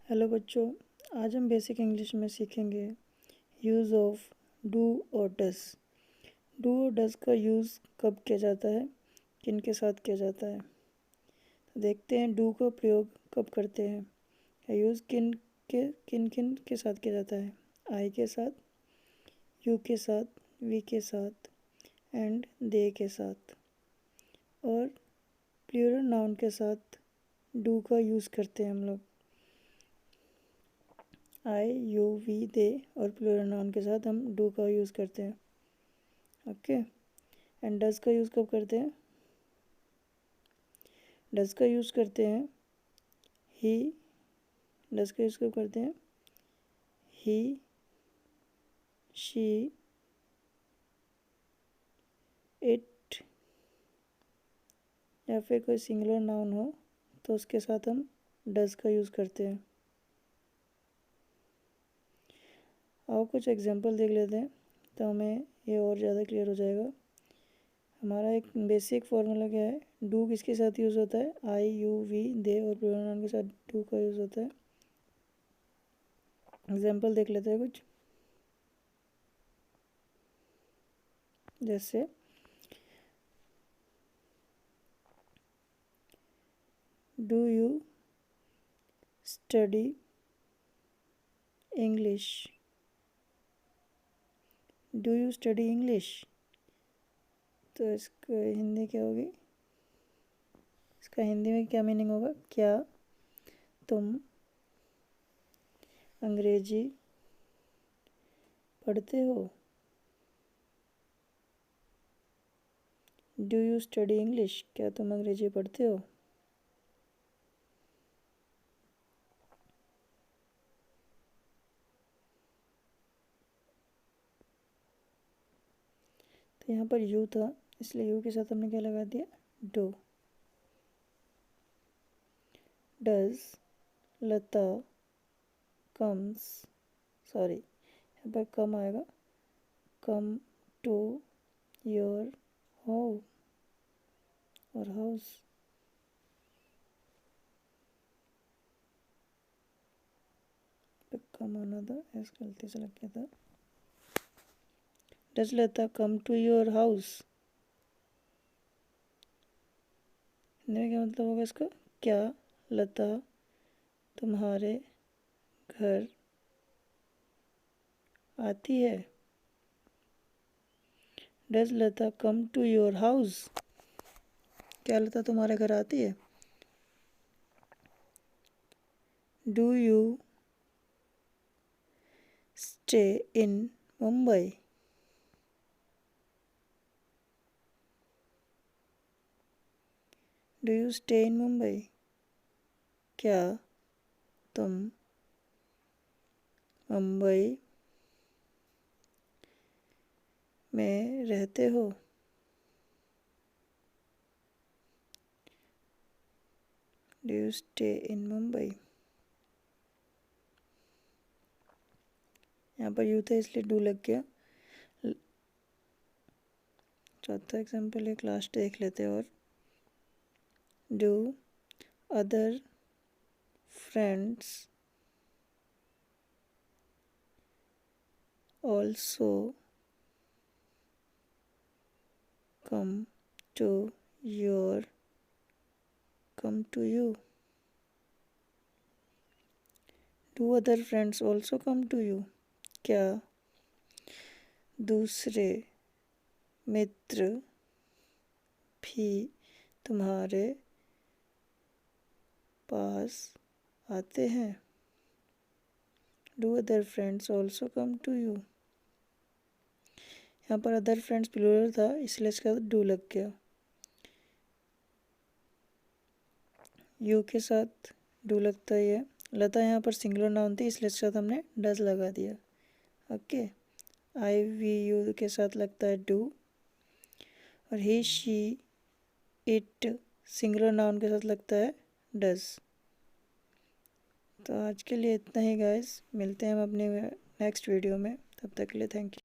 Hello बच्चों, आज हम बेसिक इंग्लिश में सीखेंगे यूज़ ऑफ डू और डस। डू और डस का यूज़ कब किया जाता है, किन के साथ किया जाता है। तो देखते हैं डू का प्रयोग कब करते हैं या यूज़ किन किन के साथ किया जाता है। आई के साथ, यू के साथ, वी के साथ एंड दे के साथ। और प्लूरल नाउन के साथ डू का यूज़ करते हैं हम लोग। आई, यू, वी, दे और प्लूरल नाउन के साथ हम डू का यूज़ करते हैं। ओके। एंड डज का यूज़ कब करते हैं? डज का यूज़ करते हैं ही। डज का यूज़ कब करते हैं? ही, शी, इट या फिर कोई सिंगुलर नाउन हो तो उसके साथ हम डज का यूज़ करते हैं। और कुछ एग्जांपल देख लेते हैं तो हमें ये और ज़्यादा क्लियर हो जाएगा। हमारा एक बेसिक फार्मूला क्या है? डू किसके साथ यूज़ होता है? आई, यू, वी, दे और प्लूरल नाउन के साथ डू का यूज़ होता है। एग्जांपल देख लेते हैं कुछ, जैसे do you study English? Do you study English? तो इसका हिंदी क्या होगी? इसका हिंदी में क्या मीनिंग होगा? क्या तुम अंग्रेजी पढ़ते हो? Do you study English? क्या तुम अंग्रेजी पढ़ते हो? तो यहाँ पर यू था, इसलिए यू के साथ हमने क्या लगा दिया? Do. Does Lata comes, sorry यहाँ पर कम आएगा, कम टू योर होम और हाउस। कम आना था, ऐसे गलती से लग गया था। Does Lata come to your house? Hindi में क्या मतलब होगा इसका? क्या लता तुम्हारे घर आती है? Does Lata come to your house? क्या लता तुम्हारे घर आती है? Do you stay in Mumbai? Do you stay in Mumbai? क्या तुम मुंबई में रहते हो? Do you stay in Mumbai? यहाँ पर यू था इसलिए डू लग गया। चौथा एग्जाम्पल एक लास्ट देख लेते हैं। और do other friends also come to your come to you? Do other friends also come to you? क्या दूसरे मित्र भी तुम्हारे पास आते हैं? Do other friends also come to you? यहाँ पर अदर फ्रेंड्स प्लूरल था इसलिए इसका डू लग गया। यू के साथ डू लगता ही है। लता यहाँ पर सिंगुलर नाउन थी इसलिए इसके साथ हमने डज लगा दिया। ओके। आई, वी, यू के साथ लगता है डू। और ही, शी, इट सिंगुलर नाउन के साथ लगता है डज। तो आज के लिए इतना ही गाइस, मिलते हैं हम अपने नेक्स्ट वीडियो में। तब तक के लिए थैंक यू।